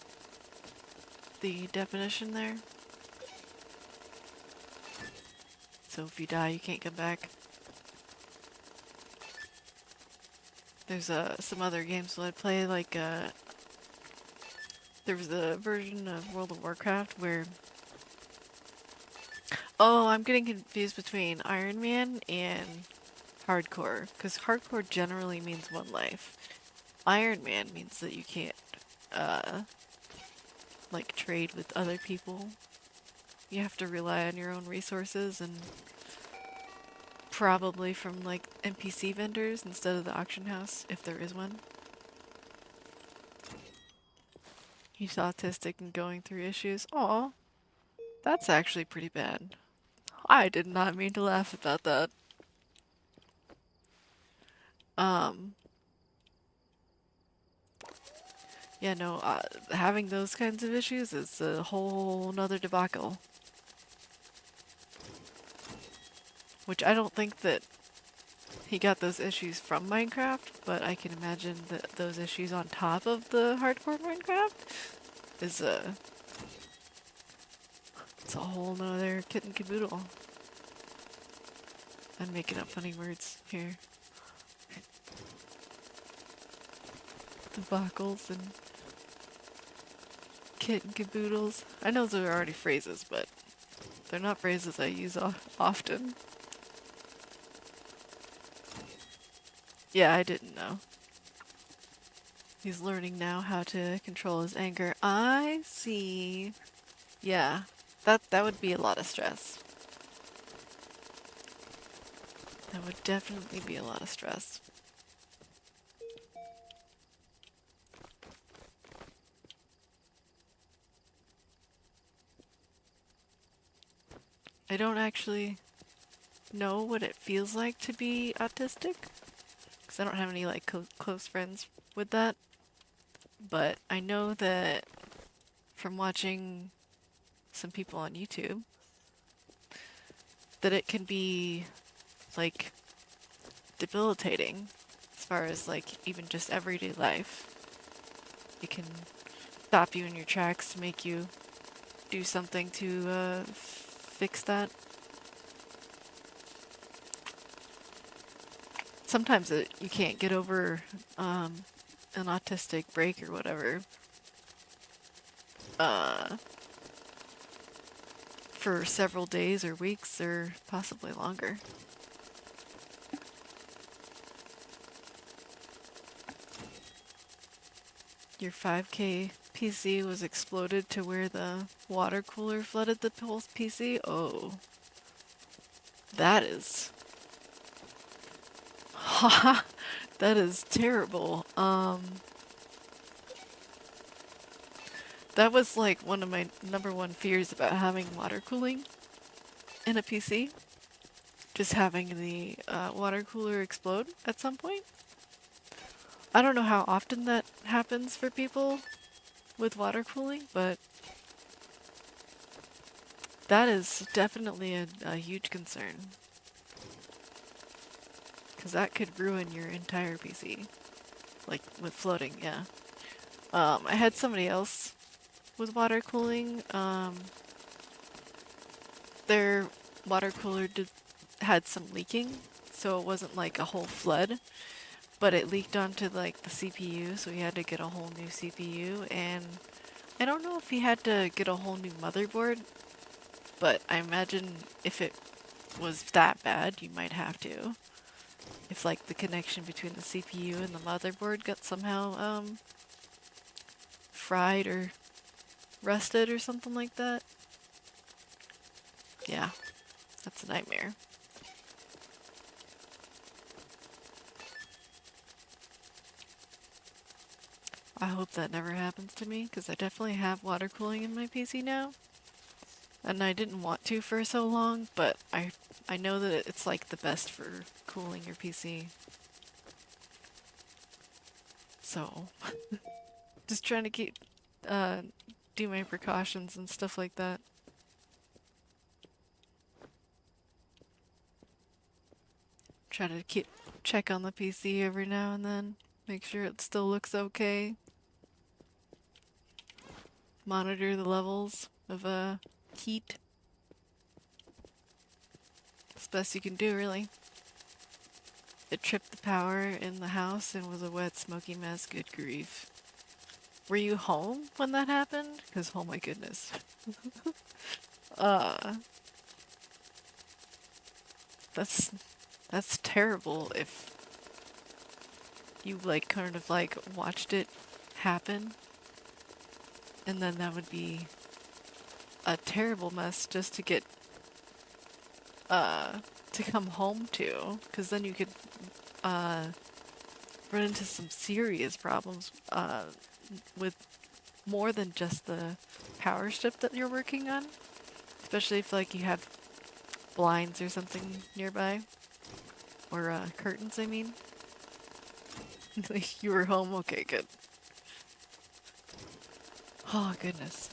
the definition there? So if you die, you can't come back. There's some other games that I play, like there was a version of World of Warcraft where... Oh, I'm getting confused between Iron Man and hardcore, because hardcore generally means one life. Iron Man means that you can't, like, trade with other people. You have to rely on your own resources and probably from, like, NPC vendors instead of the auction house, if there is one. He's autistic and going through issues. Aw, that's actually pretty bad. I did not mean to laugh about that. Um, yeah, no, having those kinds of issues is a whole nother debacle. Which I don't think that he got those issues from Minecraft, but I can imagine that those issues on top of the hardcore Minecraft is it's a whole nother kit and caboodle. I'm making up funny words here. Debacles and kit and caboodles. I know those are already phrases, but they're not phrases I use often. Yeah, I didn't know. He's learning now how to control his anger. I see. Yeah, that would be a lot of stress. That would definitely be a lot of stress. I don't actually know what it feels like to be autistic, because I don't have any like close friends with that. But I know that from watching some people on YouTube that it can be like debilitating as far as like even just everyday life. It can stop you in your tracks to make you do something to fix that. Sometimes you can't get over an autistic break or whatever for several days or weeks or possibly longer. Your 5K PC was exploded to where the water cooler flooded the whole PC? Oh. That is... that is terrible. That was like one of my #1 fears about having water cooling in a PC. Just having the water cooler explode at some point. I don't know how often that happens for people with water cooling, but that is definitely a huge concern. Because that could ruin your entire PC. Like, with floating, yeah. I had somebody else with water cooling. Their water cooler had some leaking, so it wasn't like a whole flood. But it leaked onto like the CPU, so he had to get a whole new CPU, and I don't know if he had to get a whole new motherboard, but I imagine if it was that bad, you might have to. If like the connection between the CPU and the motherboard got somehow fried or rusted or something like that. Yeah, that's a nightmare. I hope that never happens to me, because I definitely have water cooling in my PC now. And I didn't want to for so long, but I know that it's like the best for cooling your PC. So, just trying to keep, do my precautions and stuff like that. Try to check on the PC every now and then, make sure it still looks okay. Monitor the levels of heat. It's the best you can do, really. It tripped the power in the house and was a wet, smoky mess. Good grief. Were you home when that happened? Because, oh my goodness. That's That's terrible if you like kind of like watched it happen, and then that would be a terrible mess just to get to come home to, because then you could uh run into some serious problems with more than just the power strip that you're working on, especially if like you have blinds or something nearby, or curtains, I mean. You were home? Okay, good. Oh, goodness.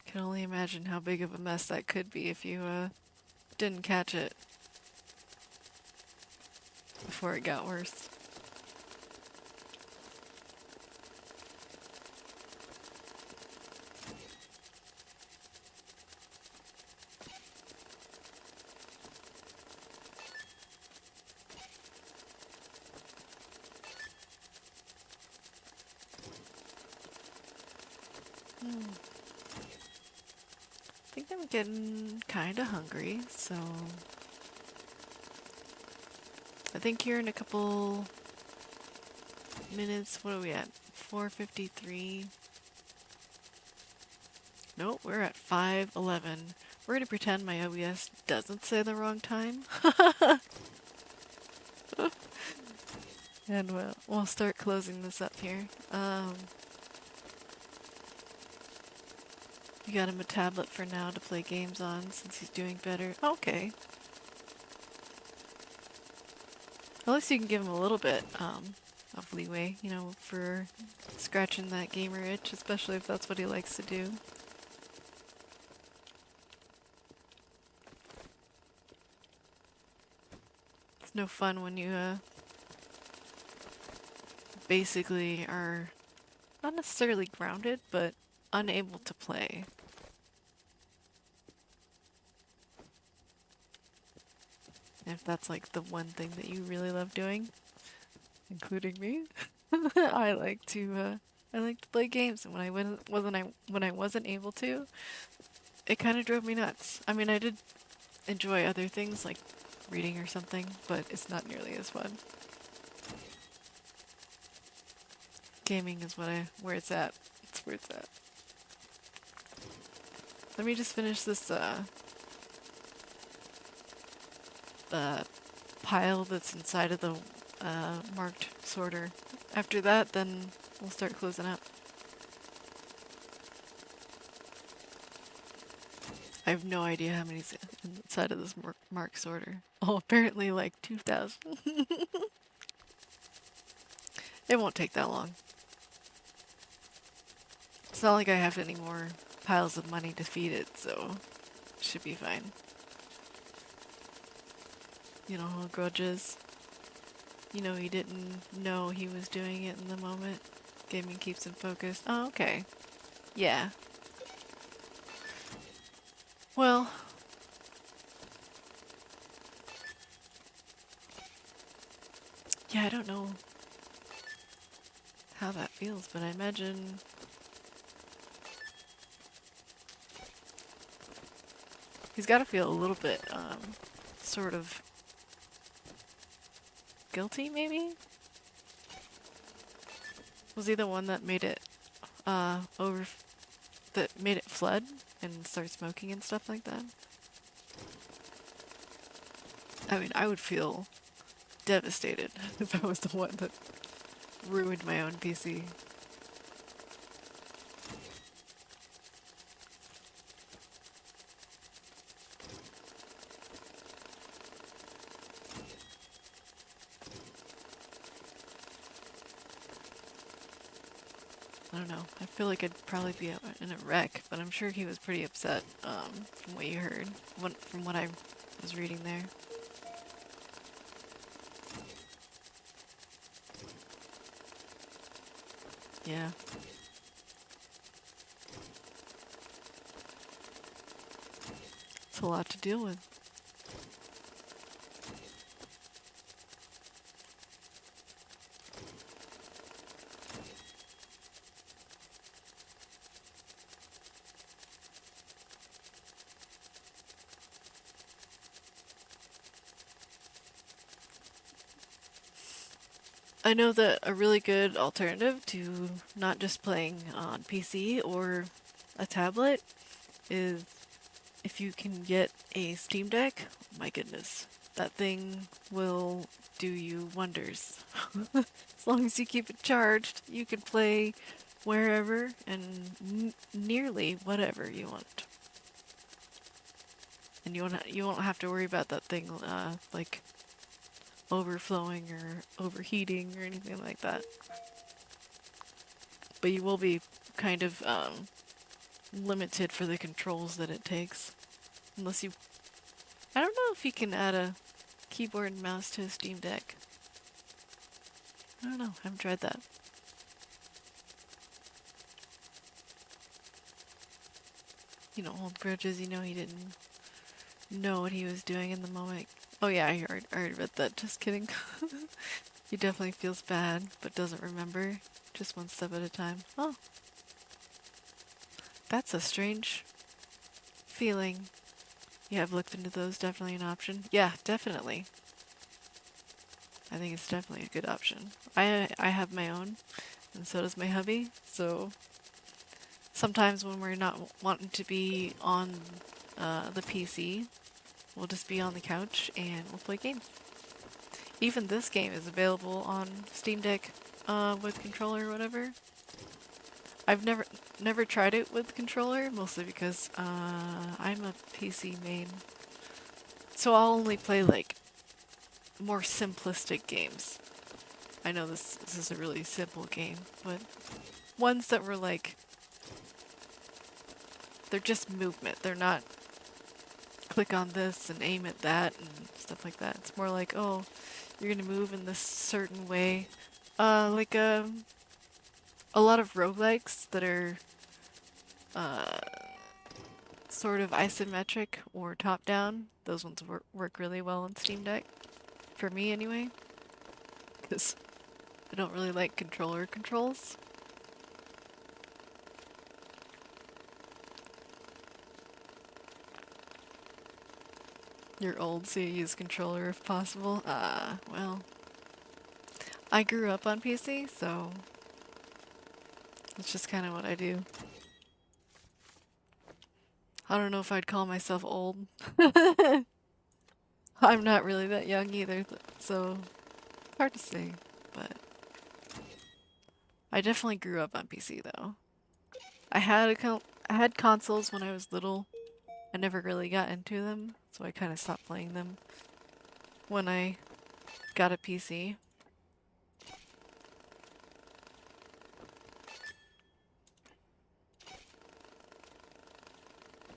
Can only imagine how big of a mess that could be if you didn't catch it before it got worse. I think I'm getting kind of hungry, so I think here in a couple minutes, what are we at? 4:53. Nope, we're at 5:11. We're gonna pretend my OBS doesn't say the wrong time. And we'll start closing this up here. You got him a tablet for now to play games on since he's doing better. Okay. At least you can give him a little bit of leeway, you know, for scratching that gamer itch, especially if that's what he likes to do. It's no fun when you basically are not necessarily grounded, but unable to play. If that's like the one thing that you really love doing, including me, I like to play games, and when I wasn't able to, it kind of drove me nuts. I mean, I did enjoy other things like reading or something, but it's not nearly as fun. Gaming is where it's at. It's where it's at. Let me just finish this pile that's inside of the marked sorter. After that, then we'll start closing up. I have no idea how many's inside of this marked sorter. Oh, apparently like 2,000. It won't take that long. It's not like I have any more piles of money to feed it, so it should be fine. You know, hold grudges. You know, he didn't know he was doing it in the moment. Gaming keeps him focused. Oh, okay. Yeah. Well, yeah, I don't know how that feels, but I imagine he's got to feel a little bit, sort of guilty, maybe? Was he the one that made it, that made it flood and start smoking and stuff like that? I mean, I would feel devastated if I was the one that ruined my own PC. I don't know. I feel like I'd probably be in a wreck, but I'm sure he was pretty upset, from what you heard, from what I was reading there. Yeah. It's a lot to deal with. I know that a really good alternative to not just playing on PC or a tablet is if you can get a Steam Deck. My goodness, that thing will do you wonders. As long as you keep it charged, you can play wherever and nearly whatever you want. And you won't have to worry about that thing like overflowing or overheating or anything like that. But you will be kind of limited for the controls that it takes. Unless you... I don't know if you can add a keyboard and mouse to a Steam Deck. I don't know, I haven't tried that. You know, hold grudges, you know he didn't know what he was doing in the moment. Oh yeah, I already read that, just kidding. He definitely feels bad, but doesn't remember. Just one step at a time. Oh. That's a strange feeling. Yeah, I've looked into those, definitely an option. Yeah, definitely. I think it's definitely a good option. I have my own, and so does my hubby, so sometimes when we're not wanting to be on the PC, we'll just be on the couch and we'll play games. Even this game is available on Steam Deck with controller or whatever. I've never tried it with controller, mostly because I'm a PC main. So I'll only play like more simplistic games. I know this is a really simple game, but ones that were like, they're just movement. They're not click on this and aim at that and stuff like that. It's more like, oh, you're gonna move in this certain way. Like a lot of roguelikes that are sort of isometric or top-down. Those ones work really well on Steam Deck. For me, anyway. Because I don't really like controller controls. You're old, so you use controller if possible. Well, I grew up on PC, so it's just kind of what I do. I don't know if I'd call myself old. I'm not really that young either, so hard to say, but I definitely grew up on PC though. I had consoles when I was little. I never really got into them, so I kind of stopped playing them when I got a PC.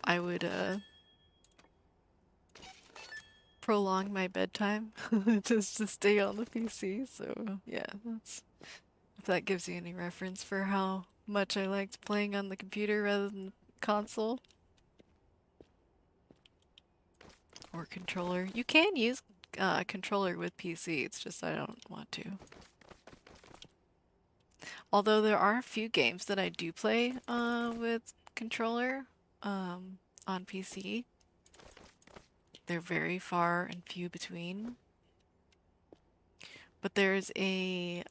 I would prolong my bedtime just to stay on the PC, so yeah, if that gives you any reference for how much I liked playing on the computer rather than the console. Or controller. You can use controller with PC, it's just I don't want to. Although there are a few games that I do play with controller on PC. They're very far and few between. But there's a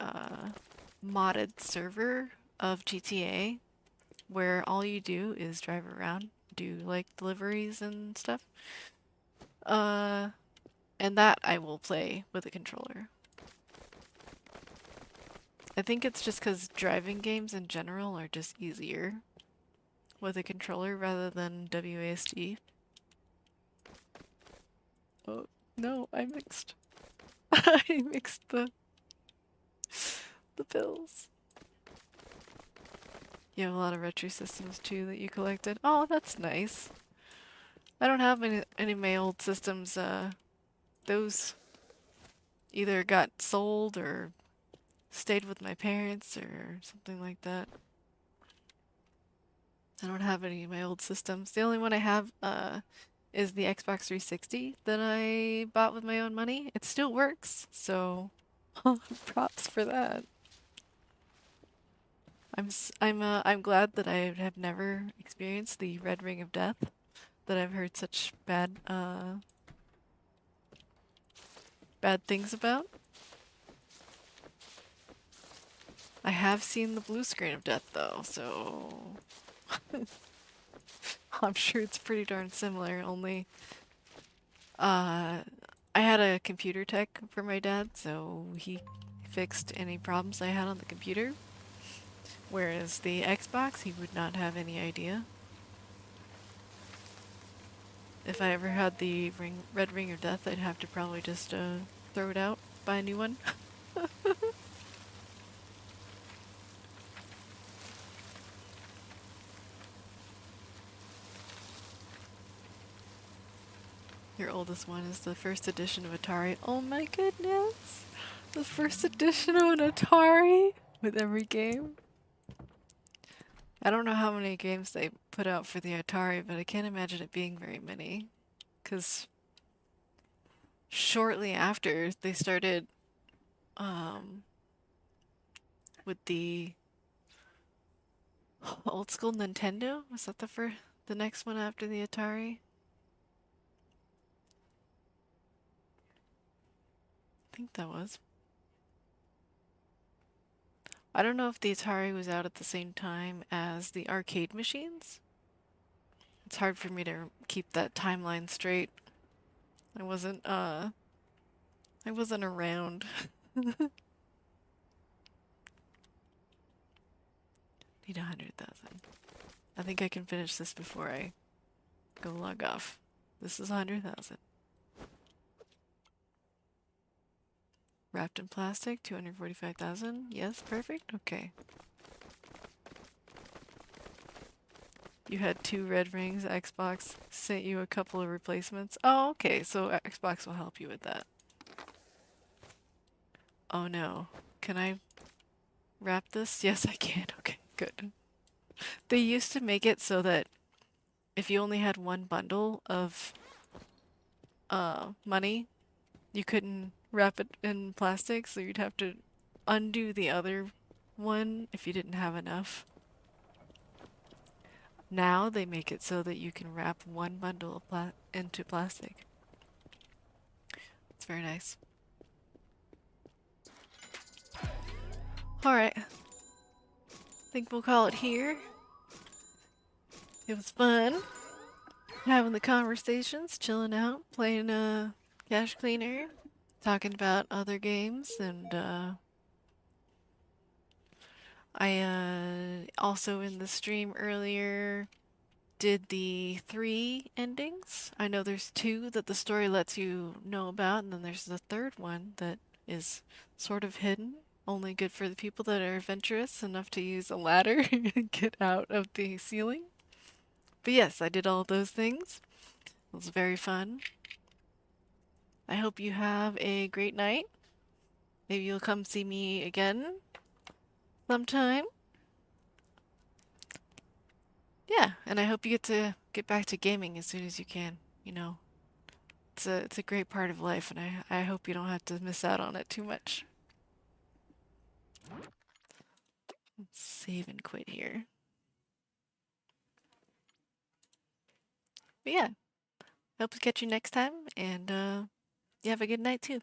modded server of GTA where all you do is drive around, do like deliveries and stuff. And that I will play with a controller. I think it's just because driving games in general are just easier with a controller rather than WASD. Oh, no, I mixed. I mixed the pills. You have a lot of retro systems too that you collected. Oh, that's nice. I don't have any of my old systems. Those either got sold or stayed with my parents or something like that. I don't have any of my old systems. The only one I have is the Xbox 360 that I bought with my own money. It still works, so props for that. I'm glad that I have never experienced the red ring of death that I've heard such bad things about. I have seen the blue screen of death though, so I'm sure it's pretty darn similar, only I had a computer tech for my dad, so he fixed any problems I had on the computer, whereas the Xbox, he would not have any idea. If I ever had the red ring of death, I'd have to probably just throw it out, buy a new one. Your oldest one is the first edition of Atari. Oh my goodness! The first edition of an Atari with every game. I don't know how many games they put out for the Atari, but I can't imagine it being very many. Because shortly after, they started um, with the old school Nintendo. Was that the next one after the Atari? I think that was. I don't know if the Atari was out at the same time as the arcade machines. It's hard for me to keep that timeline straight. I wasn't I wasn't around. Need 100,000. I think I can finish this before I go log off. This is 100,000. Wrapped in plastic, 245,000. Yes, perfect. Okay. You had 2 red rings. Xbox sent you a couple of replacements. Oh, okay. So Xbox will help you with that. Oh no. Can I wrap this? Yes, I can. Okay, good. They used to make it so that if you only had one bundle of money, you couldn't wrap it in plastic, so you'd have to undo the other one if you didn't have enough. Now they make it so that you can wrap one bundle of into plastic. It's very nice. Alright, think we'll call it here. It was fun having the conversations, chilling out, playing Cash Cleaner, talking about other games, and I also in the stream earlier did the 3 endings. I know there's 2 that the story lets you know about, and then there's the third one that is sort of hidden, only good for the people that are adventurous enough to use a ladder and get out of the ceiling. But yes, I did all of those things. It was very fun. I hope you have a great night. Maybe you'll come see me again sometime. Yeah, and I hope you get back to gaming as soon as you can. You know, it's a great part of life, and I hope you don't have to miss out on it too much. Let's save and quit here. But yeah, hope to catch you next time, and you have a good night too.